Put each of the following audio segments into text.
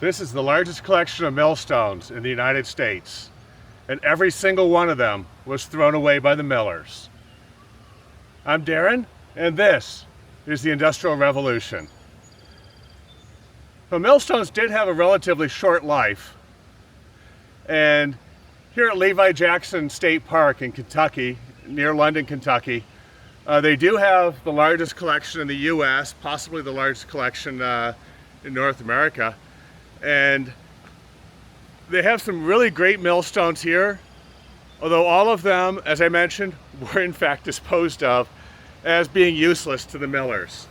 This is the largest collection of millstones in the United States, and every single one of them was thrown away by the millers. I'm Darren, and this is the Industrial Revolution. So millstones did have a relatively short life, and here at Levi Jackson State Park in Kentucky, near London, Kentucky, they do have the largest collection in the U.S., possibly the largest collection in North America. And they have some really great millstones here, although all of them, as I mentioned, were in fact disposed of as being useless to the millers.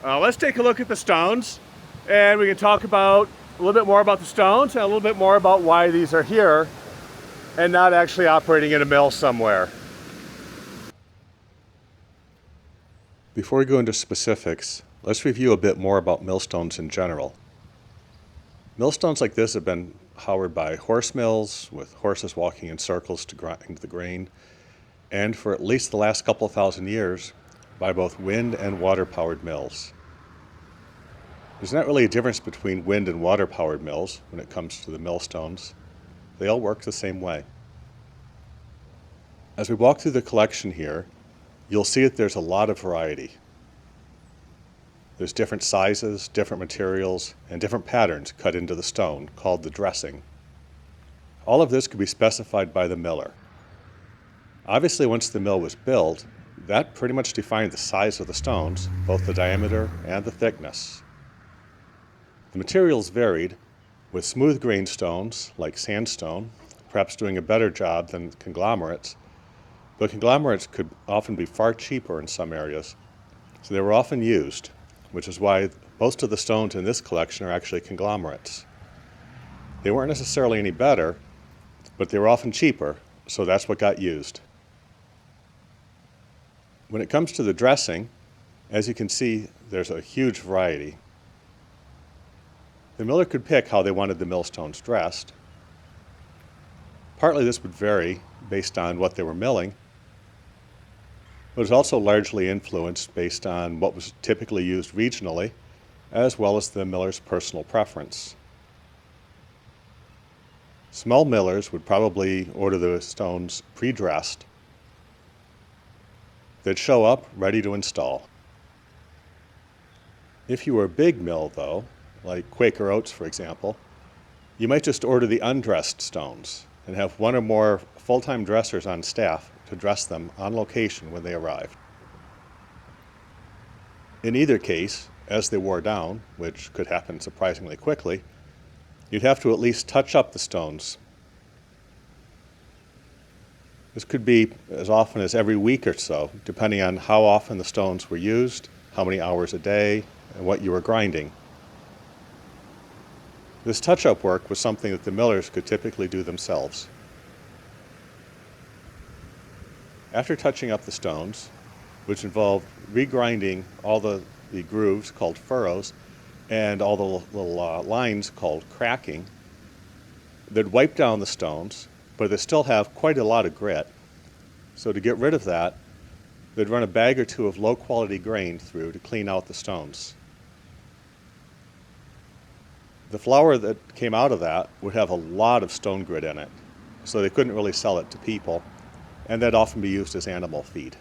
Let's take a look at the stones, and we can talk about a little bit more about the stones and a little bit more about why these are here and not actually operating in a mill somewhere. Before we go into specifics, let's review a bit more about millstones in general. Millstones like this have been powered by horse mills, with horses walking in circles to grind the grain, and for at least the last couple of thousand years, by both wind and water-powered mills. There's not really a difference between wind and water-powered mills when it comes to the millstones. They all work the same way. As we walk through the collection here, you'll see that there's a lot of variety. There's different sizes, different materials, and different patterns cut into the stone, called the dressing. All of this could be specified by the miller. Obviously, once the mill was built, that pretty much defined the size of the stones, both the diameter and the thickness. The materials varied, with smooth grained stones, like sandstone, perhaps doing a better job than conglomerates, but conglomerates could often be far cheaper in some areas, so they were often used, which is why most of the stones in this collection are actually conglomerates. They weren't necessarily any better, but they were often cheaper, so that's what got used. When it comes to the dressing, as you can see, there's a huge variety. The miller could pick how they wanted the millstones dressed. Partly this would vary based on what they were milling, but it's also largely influenced based on what was typically used regionally, as well as the miller's personal preference. Small millers would probably order the stones pre-dressed. They'd show up ready to install. If you were a big mill, though, like Quaker Oats, for example, you might just order the undressed stones and have one or more full-time dressers on staff to dress them on location when they arrived. In either case, as they wore down, which could happen surprisingly quickly, you'd have to at least touch up the stones. This could be as often as every week or so, depending on how often the stones were used, how many hours a day, and what you were grinding. This touch-up work was something that the millers could typically do themselves. After touching up the stones, which involved regrinding all the grooves called furrows and all the little lines called cracking, they'd wipe down the stones, but they still have quite a lot of grit. So to get rid of that, they'd run a bag or two of low-quality grain through to clean out the stones. The flour that came out of that would have a lot of stone grit in it, so they couldn't really sell it to people, and that'd often be used as animal feed.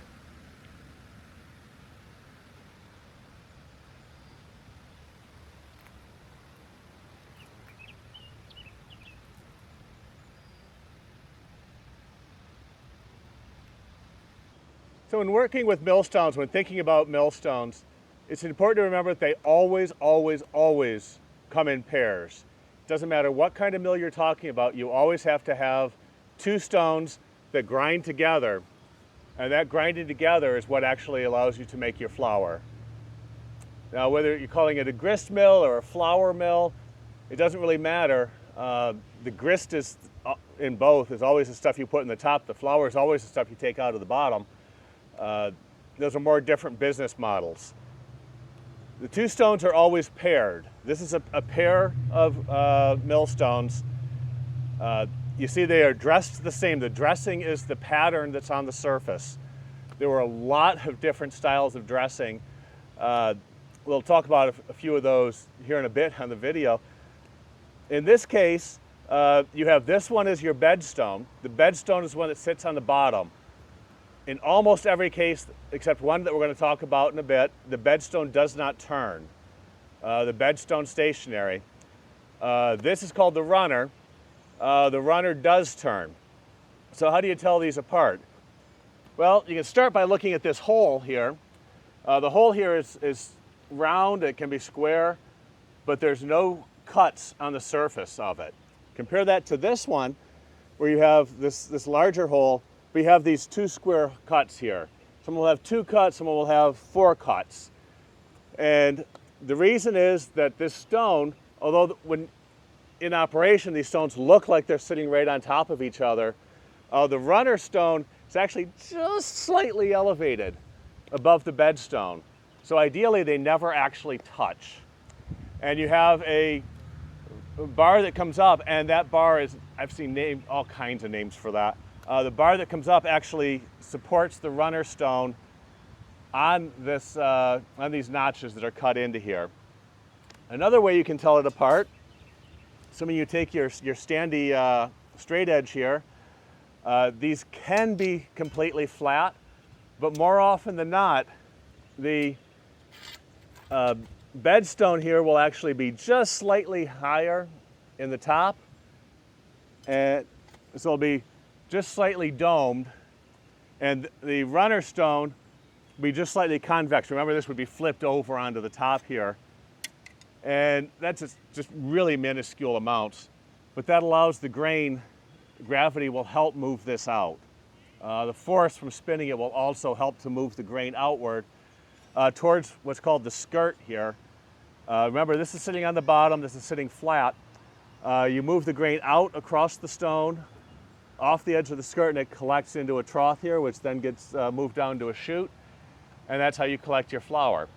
So when working with millstones, when thinking about millstones, it's important to remember that they always come in pairs. It doesn't matter what kind of mill you're talking about, you always have to have two stones that grind together, and that grinding together is what actually allows you to make your flour. Now, whether you're calling it a grist mill or a flour mill, it doesn't really matter. The grist is in both is always the stuff you put in the top. The flour is always the stuff you take out of the bottom. Those are more different business models. The two stones are always paired. This is a pair of millstones. You see they are dressed the same. The dressing is the pattern that's on the surface. There were a lot of different styles of dressing. We'll talk about a few of those here in a bit on the video. In this case, you have this one as your bedstone. The bedstone is one that sits on the bottom. In almost every case, except one that we're going to talk about in a bit, the bedstone does not turn. The bedstone stationary. This is called the runner. The runner does turn. So how do you tell these apart? Well, you can start by looking at this hole here. The hole here is round, it can be square, but there's no cuts on the surface of it. Compare that to this one, where you have this larger hole, but you have these 2 square cuts here. Some will have 2 cuts, some will have 4 cuts. And the reason is that this stone, although when in operation these stones look like they're sitting right on top of each other, the runner stone is actually just slightly elevated above the bedstone. So ideally they never actually touch. And you have a bar that comes up, and that bar is, I've seen all kinds of names for that. The bar that comes up actually supports the runner stone on these notches that are cut into here. Another way you can tell it apart, assuming you take your standy straight edge here, these can be completely flat, but more often than not, the bedstone here will actually be just slightly higher in the top, and so it'll be just slightly domed, and the runner stone will be just slightly convex. Remember, this would be flipped over onto the top here, and that's just really minuscule amounts, but that allows the grain, gravity will help move this out. The force from spinning it will also help to move the grain outward towards what's called the skirt here. Remember, this is sitting on the bottom, this is sitting flat. You move the grain out across the stone, off the edge of the skirt, and it collects into a trough here, which then gets moved down to a chute, and that's how you collect your flour.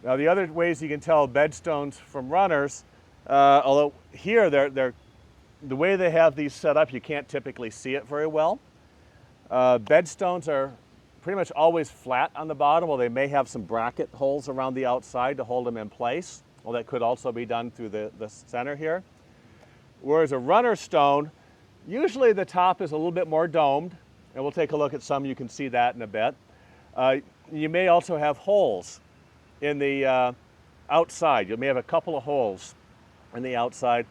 Now, the other ways you can tell bedstones from runners, although here the way they have these set up, you can't typically see it very well. Bedstones are pretty much always flat on the bottom, while they may have some bracket holes around the outside to hold them in place. Well, that could also be done through the center here. Whereas a runner stone, usually the top is a little bit more domed, and we'll take a look at some, you can see that in a bit. You may also have holes in the outside. You may have a couple of holes in the outside,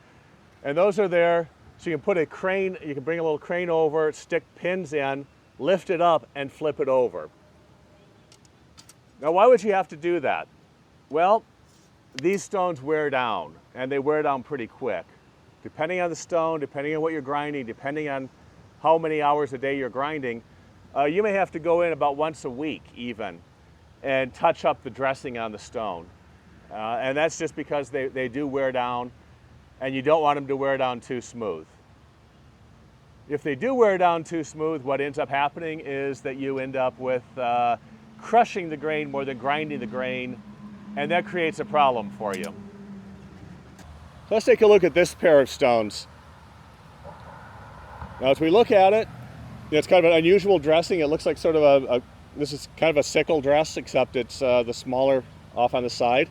and those are there so you can put a crane, you can bring a little crane over, stick pins in, lift it up, and flip it over. Now, why would you have to do that? Well, these stones wear down, and they wear down pretty quick. Depending on the stone, depending on what you're grinding, depending on how many hours a day you're grinding, you may have to go in about once a week even and touch up the dressing on the stone. And that's just because they do wear down, and you don't want them to wear down too smooth. If they do wear down too smooth, what ends up happening is that you end up with crushing the grain more than grinding the grain, and that creates a problem for you. So let's take a look at this pair of stones. Now, as we look at it, it's kind of an unusual dressing. It looks like sort of this is kind of a sickle dress, except it's the smaller off on the side.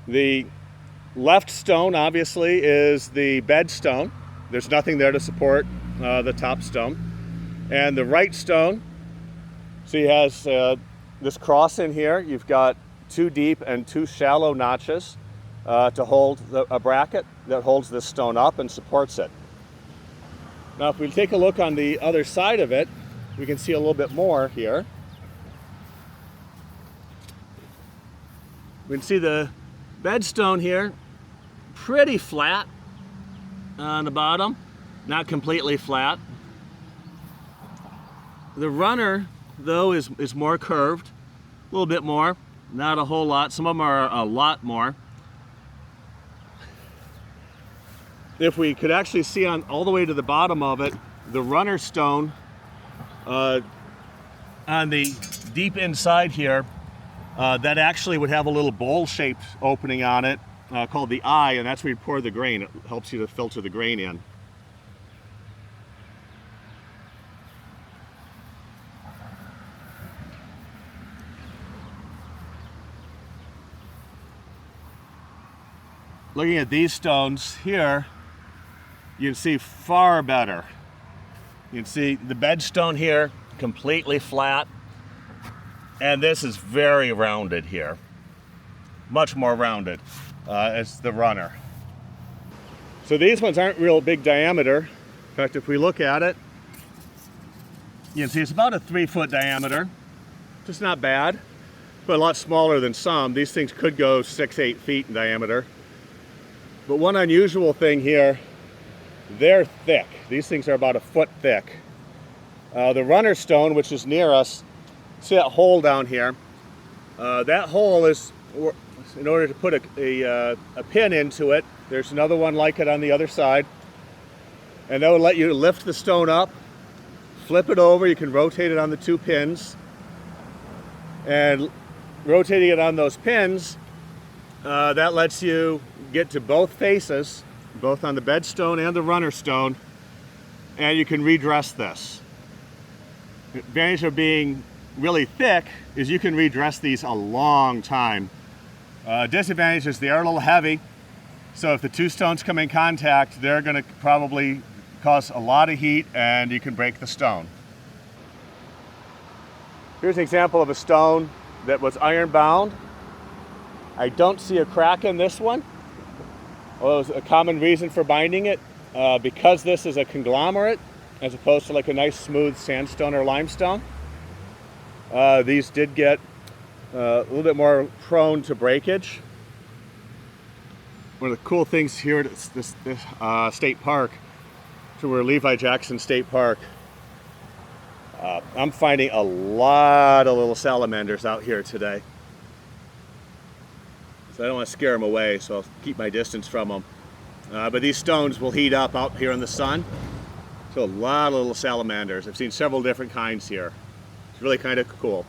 The left stone, obviously, is the bed stone. There's nothing there to support the top stone. And the right stone, so he has this cross in here. You've got 2 deep and 2 shallow notches to hold a bracket that holds this stone up and supports it. Now, if we take a look on the other side of it, we can see a little bit more here. We can see the bedstone here, pretty flat on the bottom, not completely flat. The runner, though, is more curved, a little bit more, not a whole lot. Some of them are a lot more. If we could actually see on all the way to the bottom of it, the runner stone on the deep inside here, that actually would have a little bowl-shaped opening on it called the eye, and that's where you pour the grain. It helps you to filter the grain in. looking at these stones here, you can see far better. You can see the bedstone here completely flat, and this is very rounded here, much more rounded as the runner. So these ones aren't real big diameter. In fact, if we look at it, you can see it's about a 3-foot diameter. Just not bad, but a lot smaller than some. These things could go 6-8 feet in diameter. But one unusual thing here, they're thick. These things are about a foot thick. The runner stone, which is near us, see that hole down here? That hole is, in order to put a pin into it, there's another one like it on the other side. And that will let you lift the stone up, flip it over, you can rotate it on the 2 pins. And rotating it on those pins, that lets you get to both faces, both on the bedstone and the runner stone, and you can redress this. The advantage of being really thick is you can redress these a long time. Disadvantage is they are a little heavy, so if the 2 stones come in contact, they're going to probably cause a lot of heat and you can break the stone. Here's an example of a stone that was iron bound. I don't see a crack in this one. Well, it was a common reason for binding it. Because this is a conglomerate, as opposed to like a nice smooth sandstone or limestone, these did get a little bit more prone to breakage. One of the cool things here at this state park, so we're Levi Jackson State Park, I'm finding a lot of little salamanders out here today. So I don't want to scare them away, so I'll keep my distance from them. But these stones will heat up out here in the sun. So a lot of little salamanders. I've seen several different kinds here. It's really kind of cool.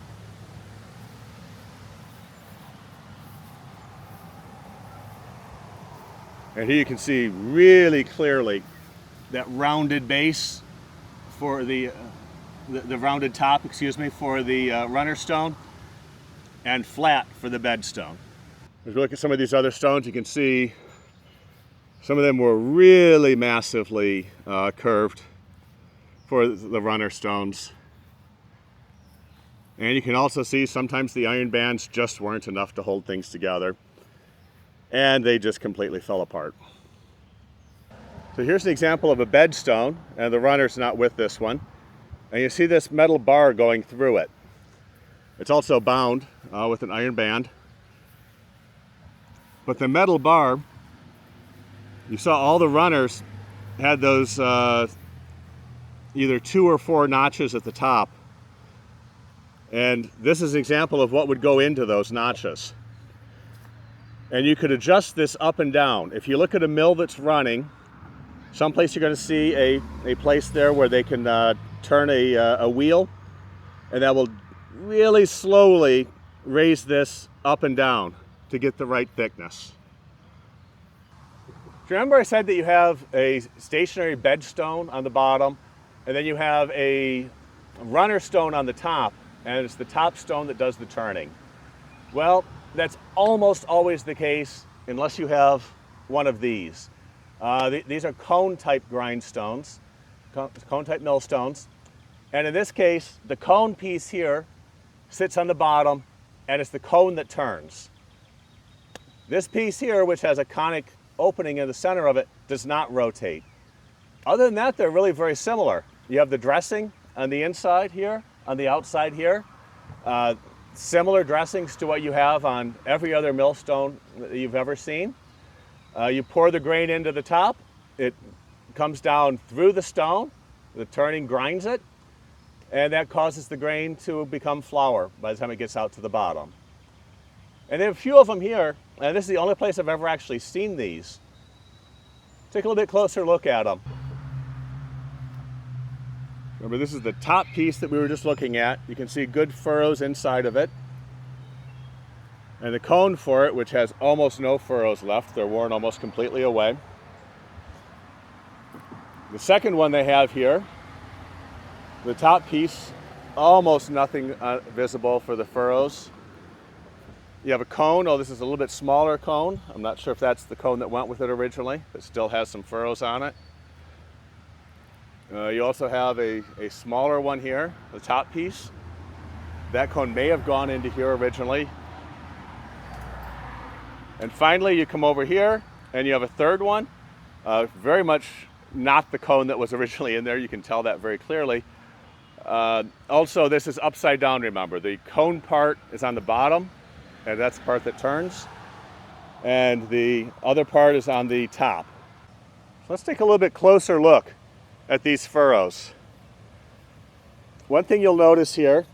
And here you can see really clearly that rounded base for the rounded top, excuse me, for the runner stone, and flat for the bedstone. If you look at some of these other stones, you can see some of them were really massively curved for the runner stones. And you can also see sometimes the iron bands just weren't enough to hold things together, and they just completely fell apart. So here's an example of a bedstone, and the runner's not with this one. And you see this metal bar going through it. It's also bound with an iron band. But the metal bar, you saw all the runners had those either 2 or 4 notches at the top. And this is an example of what would go into those notches. And you could adjust this up and down. If you look at a mill that's running, someplace you're going to see a place there where they can turn a wheel, and that will really slowly raise this up and down to get the right thickness. Do you remember I said that you have a stationary bedstone on the bottom, and then you have a runner stone on the top, and it's the top stone that does the turning? Well, that's almost always the case unless you have one of these. These are cone-type grindstones, cone-type millstones. And in this case, the cone piece here sits on the bottom, and it's the cone that turns. This piece here, which has a conic opening in the center of it, does not rotate. Other than that, they're really very similar. You have the dressing on the inside here, on the outside here. Similar dressings to what you have on every other millstone that you've ever seen. You pour the grain into the top, it comes down through the stone, the turning grinds it, and that causes the grain to become flour by the time it gets out to the bottom. And there are a few of them here, and this is the only place I've ever actually seen these. Take a little bit closer look at them. Remember, this is the top piece that we were just looking at. You can see good furrows inside of it. And the cone for it, which has almost no furrows left, they're worn almost completely away. The second one they have here, the top piece, almost nothing visible for the furrows. You have a cone. Oh, this is a little bit smaller cone. I'm not sure if that's the cone that went with it originally. It still has some furrows on it. You also have a smaller one here, the top piece. That cone may have gone into here originally. And finally, you come over here and you have a third one. Very much not the cone that was originally in there. You can tell that very clearly. Also, this is upside down, remember. The cone part is on the bottom, and that's the part that turns. And the other part is on the top. So let's take a little bit closer look at these furrows. One thing you'll notice here,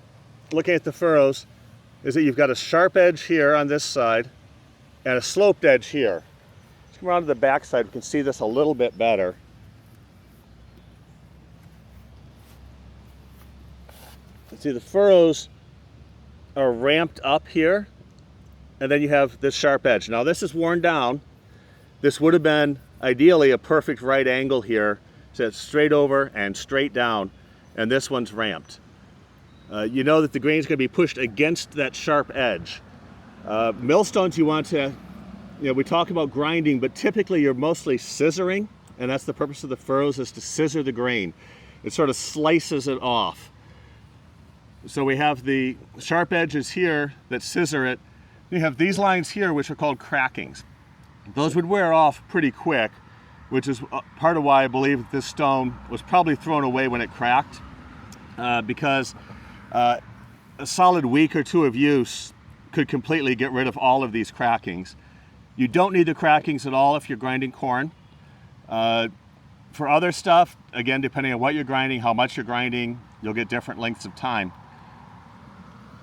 looking at the furrows, is that you've got a sharp edge here on this side and a sloped edge here. Let's come around to the back side. We can see this a little bit better. See, the furrows are ramped up here, and then you have this sharp edge. Now this is worn down. This would have been ideally a perfect right angle here, so it's straight over and straight down, and this one's ramped. You know that the grain's going to be pushed against that sharp edge. Millstones, you want to, we talk about grinding, but typically you're mostly scissoring, and that's the purpose of the furrows, is to scissor the grain. It sort of slices it off. So we have the sharp edges here that scissor it. You have these lines here, which are called crackings. Those would wear off pretty quick, which is part of why I believe that this stone was probably thrown away when it cracked, because a solid week or two of use could completely get rid of all of these crackings. You don't need the crackings at all if you're grinding corn. For other stuff, again, depending on what you're grinding, how much you're grinding, you'll get different lengths of time.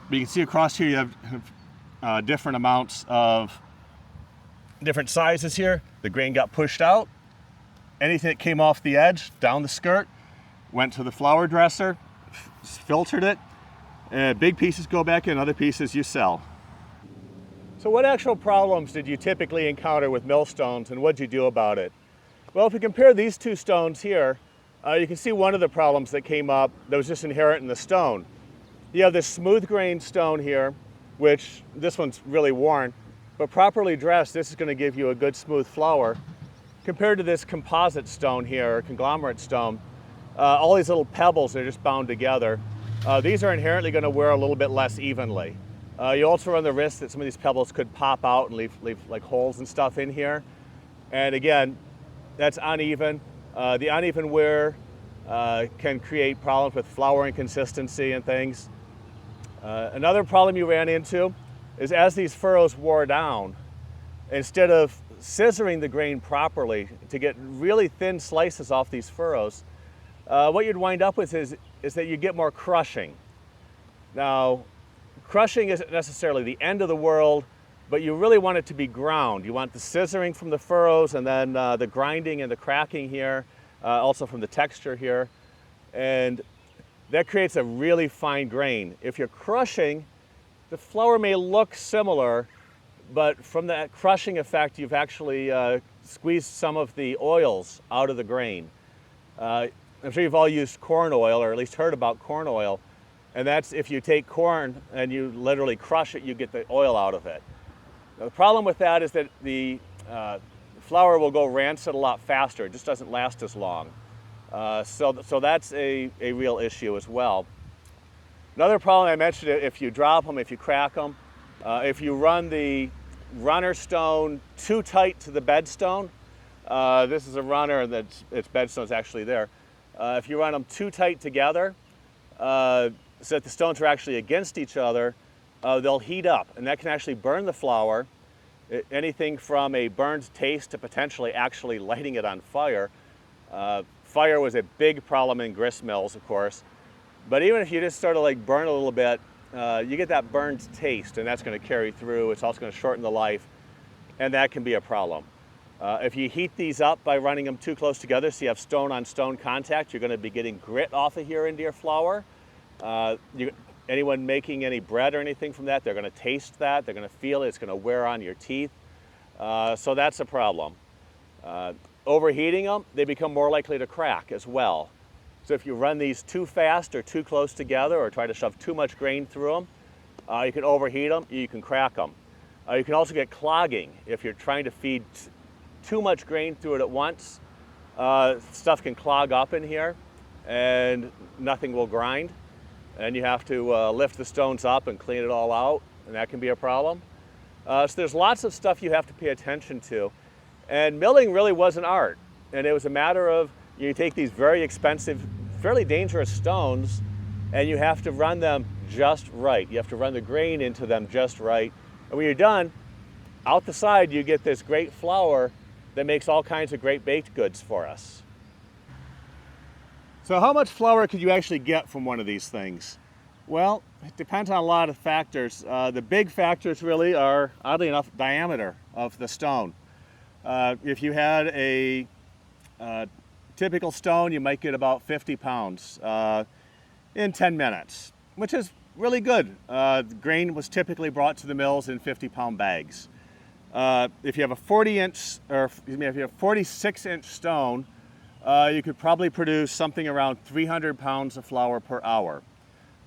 But you can see across here you have different amounts of different sizes here. The grain got pushed out. Anything that came off the edge, down the skirt, went to the flour dresser, filtered it. Big pieces go back in, other pieces you sell. So what actual problems did you typically encounter with millstones, and what'd you do about it? Well, if we compare these two stones here, you can see one of the problems that came up that was just inherent in the stone. You have this smooth grained stone here, which this one's really worn, but properly dressed, this is going to give you a good smooth flour. Compared to this composite stone here, or conglomerate stone, all these little pebbles are just bound together. These are inherently going to wear a little bit less evenly. You also run the risk that some of these pebbles could pop out and leave like holes and stuff in here. And again, that's uneven. The uneven wear can create problems with flour inconsistency and things. Another problem you ran into is as these furrows wore down, instead of scissoring the grain properly to get really thin slices off these furrows, what you'd wind up with is that you get more crushing. Now, crushing isn't necessarily the end of the world, but you really want it to be ground. You want the scissoring from the furrows and then the grinding and the cracking here, also from the texture here. And that creates a really fine grain. If you're crushing, the flour may look similar, but from that crushing effect, you've actually squeezed some of the oils out of the grain. I'm sure you've all used corn oil, or at least heard about corn oil, and that's if you take corn and you literally crush it, you get the oil out of it. Now, the problem with that is that the flour will go rancid a lot faster. It just doesn't last as long. So that's a real issue as well. Another problem I mentioned, if you drop them, if you crack them, if you run the runner stone too tight to the bedstone, this is a runner and its bedstone's actually there. If you run them too tight together, so that the stones are actually against each other, they'll heat up, and that can actually burn the flour. Anything from a burned taste to potentially actually lighting it on fire. Fire was a big problem in grist mills, of course. But even if you just sort of like burn a little bit, you get that burned taste, and that's going to carry through. It's also going to shorten the life, and that can be a problem. If you heat these up by running them too close together, so you have stone-on-stone contact, you're going to be getting grit off of here into your flour. Anyone making any bread or anything from that, they're going to taste that, they're going to feel it, it's going to wear on your teeth. So that's a problem. Overheating them, they become more likely to crack as well. So if you run these too fast or too close together or try to shove too much grain through them, you can overheat them, you can crack them. You can also get clogging if you're trying to feed too much grain through it at once. Stuff can clog up in here and nothing will grind. And you have to lift the stones up and clean it all out, and that can be a problem. So there's lots of stuff you have to pay attention to. And milling really was an art. And it was a matter of, you take these very expensive, fairly dangerous stones, and you have to run them just right. You have to run the grain into them just right. And when you're done, out the side you get this great flour that makes all kinds of great baked goods for us. So how much flour could you actually get from one of these things? Well, it depends on a lot of factors. The big factors really are, oddly enough, diameter of the stone. If you had a typical stone, you might get about 50 pounds in 10 minutes, which is really good. The grain was typically brought to the mills in 50-pound bags. If you have a 40-inch, or if you have a 46-inch stone, you could probably produce something around 300 pounds of flour per hour.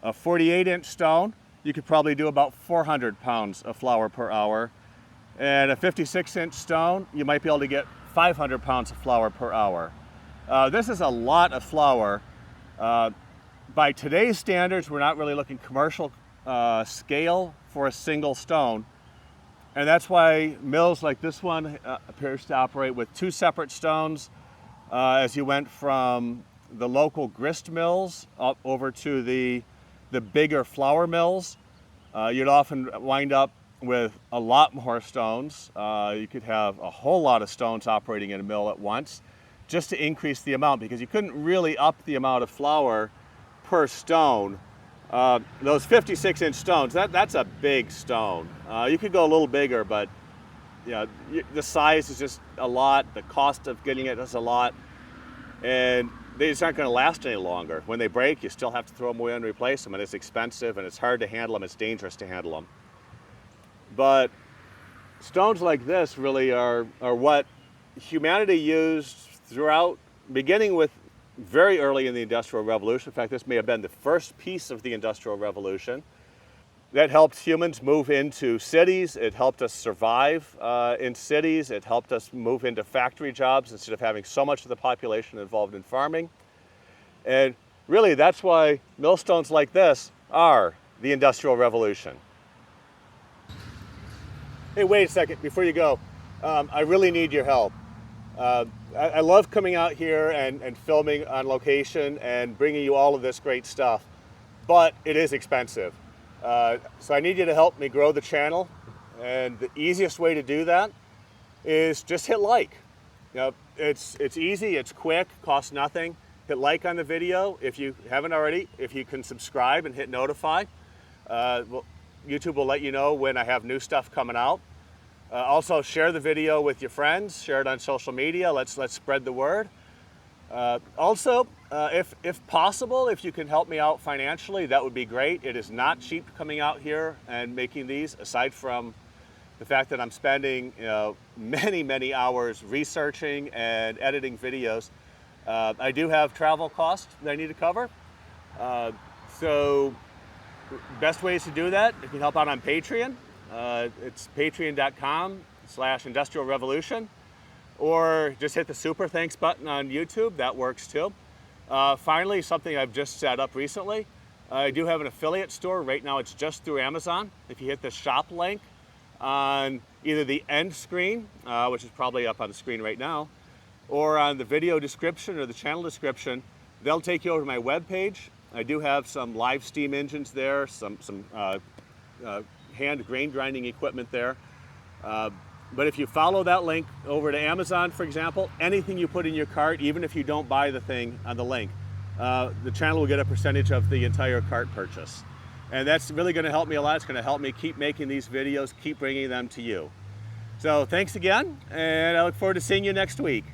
A 48-inch stone, you could probably do about 400 pounds of flour per hour. And a 56-inch stone, you might be able to get 500 pounds of flour per hour. This is a lot of flour. By today's standards, we're not really looking commercial scale for a single stone. And that's why mills like this one appears to operate with two separate stones. As you went from the local grist mills up over to the bigger flour mills, you'd often wind up with a lot more stones. You could have a whole lot of stones operating in a mill at once just to increase the amount, because you couldn't really up the amount of flour per stone. Those 56-inch stones, that's a big stone. You could go a little bigger, but the size is just a lot. The cost of getting it is a lot. And they just aren't going to last any longer. When they break, you still have to throw them away and replace them, and it's expensive, and it's hard to handle them. It's dangerous to handle them. But stones like this really are what humanity used throughout, beginning with very early in the Industrial Revolution. In fact, this may have been the first piece of the Industrial Revolution. That helped humans move into cities. It helped us survive in cities. It helped us move into factory jobs instead of having so much of the population involved in farming. And really, that's why millstones like this are the Industrial Revolution. Hey, wait a second before you go. I really need your help. I love coming out here and filming on location and bringing you all of this great stuff, but it is expensive. So I need you to help me grow the channel, and the easiest way to do that is just hit like. It's easy, it's quick, costs nothing. Hit like on the video if you haven't already. If you can subscribe and hit notify, YouTube will let you know when I have new stuff coming out. Also, share the video with your friends, share it on social media. Let's spread the word. Also, if possible, if you can help me out financially, that would be great. It is not cheap coming out here and making these, aside from the fact that I'm spending many hours researching and editing videos. I do have travel costs that I need to cover. So best ways to do that, you can help out on Patreon. It's patreon.com/Industrial Revolution. Or just hit the super thanks button on YouTube, that works too. Finally, something I've just set up recently, I do have an affiliate store. Right now it's just through Amazon. If you hit the shop link on either the end screen, which is probably up on the screen right now, or on the video description or the channel description, they'll take you over to my webpage. I do have some live steam engines there, some hand grain grinding equipment there. But if you follow that link over to Amazon, for example, anything you put in your cart, even if you don't buy the thing on the link, the channel will get a percentage of the entire cart purchase. And that's really going to help me a lot. It's going to help me keep making these videos, keep bringing them to you. So thanks again, and I look forward to seeing you next week.